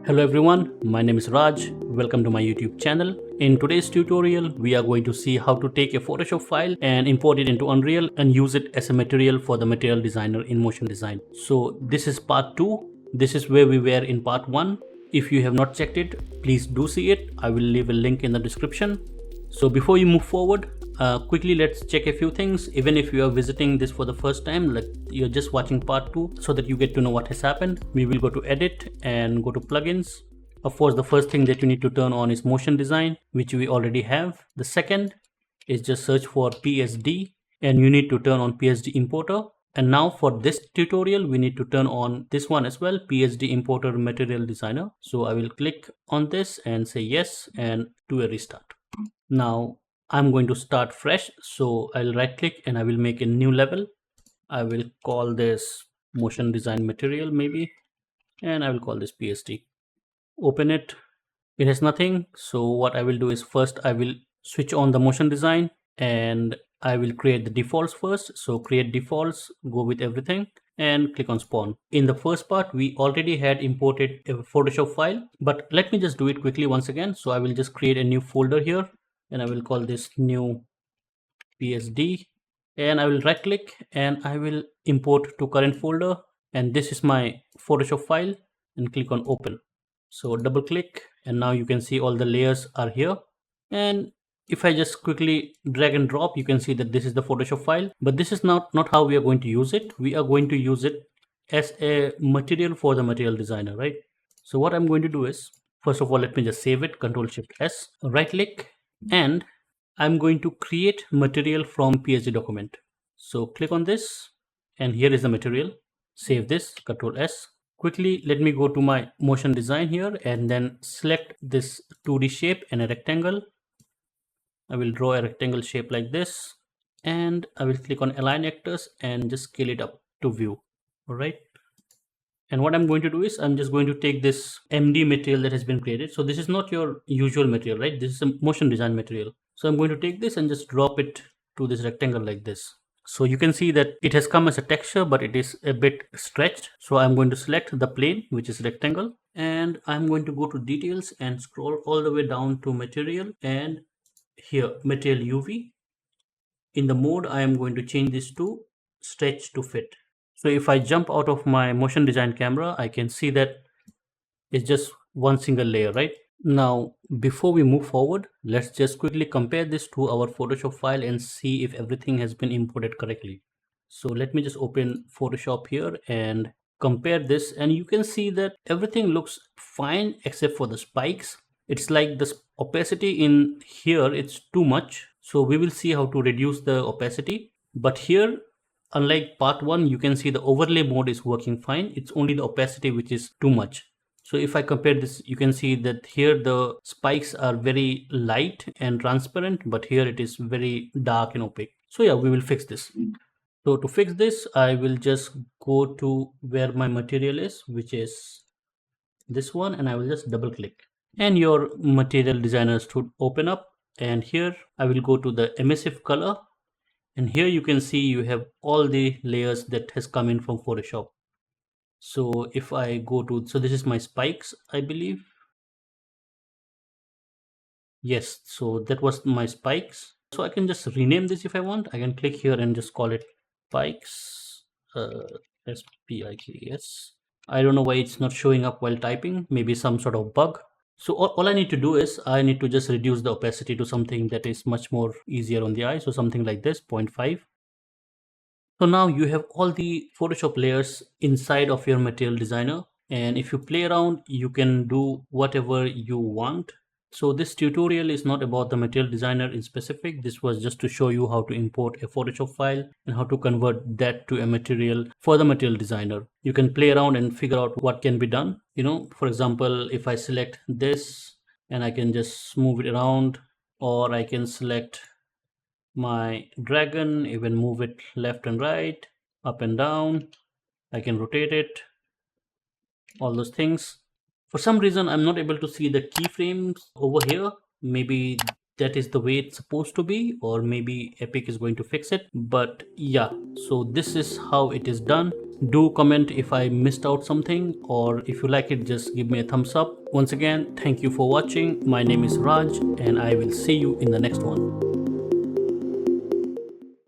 Hello everyone, my name is Raj. Welcome to my YouTube channel. In today's tutorial, we are going to see how to take a Photoshop file and import it into Unreal and use it as a material for the material designer in motion design. So this is part 2. This is where we were in part 1. If you have not checked it, please do see it. I will leave a link in the description. So before you move forward, quickly let's check a few things. Even if you are visiting this for the first time, like you're just watching part 2 so that you get to know what has happened, we will go to edit and go to plugins. Of course, the first thing that you need to turn on is motion design, which we already have. The second is just search for PSD and you need to turn on PSD importer. And now for this tutorial, we need to turn on this one as well, PSD importer material designer. So I will click on this and say yes and do a restart. Now I'm going to start fresh, so I'll right click and I will make a new level. I will call this motion design material maybe, and I will call this PSD. Open it. It has nothing, so what I will do is first I will switch on the motion design and I will create the defaults first. So create defaults, go with everything and click on spawn. In the first part we already had imported a Photoshop file, but let me just do it quickly once again. So I will just create a new folder here and I will call this new PSD and I will right click and I will import to current folder, and this is my Photoshop file, and click on open. So double click and now you can see all the layers are here, and if I just quickly drag and drop, you can see that this is the Photoshop file, but this is not how we are going to use it. We are going to use it as a material for the material designer, right? So what I'm going to do is, first of all, let me just save it, Ctrl Shift S, right click, and I'm going to create material from PSD document. So click on this and here is the material. Save this, Ctrl S. Quickly let me go to my motion design here and then select this 2D shape and a rectangle. I will draw a rectangle shape like this and I will click on align actors and just scale it up to view. Alright. And what I'm going to do is I'm just going to take this MD material that has been created. So this is not your usual material, right? This is a motion design material. So I'm going to take this and just drop it to this rectangle like this. So you can see that it has come as a texture, but it is a bit stretched. So I'm going to select the plane, which is rectangle, and I'm going to go to details and scroll all the way down to material, and here material UV. In the mode, I am going to change this to stretch to fit. So if I jump out of my motion design camera, I can see that it's just one single layer, right? Now, before we move forward, let's just quickly compare this to our Photoshop file and see if everything has been imported correctly. So let me just open Photoshop here and compare this, and you can see that everything looks fine except for the spikes. It's like the opacity in here, it's too much. So we will see how to reduce the opacity. But here, unlike part 1, you can see the overlay mode is working fine. It's only the opacity which is too much. So if I compare this, you can see that here the spikes are very light and transparent, but here it is very dark and opaque. So yeah, we will fix this. So to fix this, I will just go to where my material is, which is this one, and I will just double click. And your material designer should open up. And here I will go to the emissive color. And here you can see you have all the layers that has come in from Photoshop. So if I go to, so this is my spikes, I believe. Yes, so that was my spikes. So I can just rename this if I want. I can click here and just call it spikes, S-P-I-K-S. I don't know why it's not showing up while typing, maybe some sort of bug. So all I need to do is I need to just reduce the opacity to something that is much more easier on the eye. So something like this, 0.5. So now you have all the Photoshop layers inside of your material designer, and if you play around, you can do whatever you want. So this tutorial is not about the material designer in specific. This was just to show you how to import a Photoshop file and how to convert that to a material for the material designer. You can play around and figure out what can be done. You know, for example, if I select this and I can just move it around, or I can select my dragon, even move it left and right, up and down. I can rotate it, all those things. For some reason, I'm not able to see the keyframes over here. Maybe that is the way it's supposed to be, or maybe Epic is going to fix it. But yeah, so this is how it is done. Do comment if I missed out something, or if you like it, just give me a thumbs up. Once again, thank you for watching. My name is Raj and I will see you in the next one.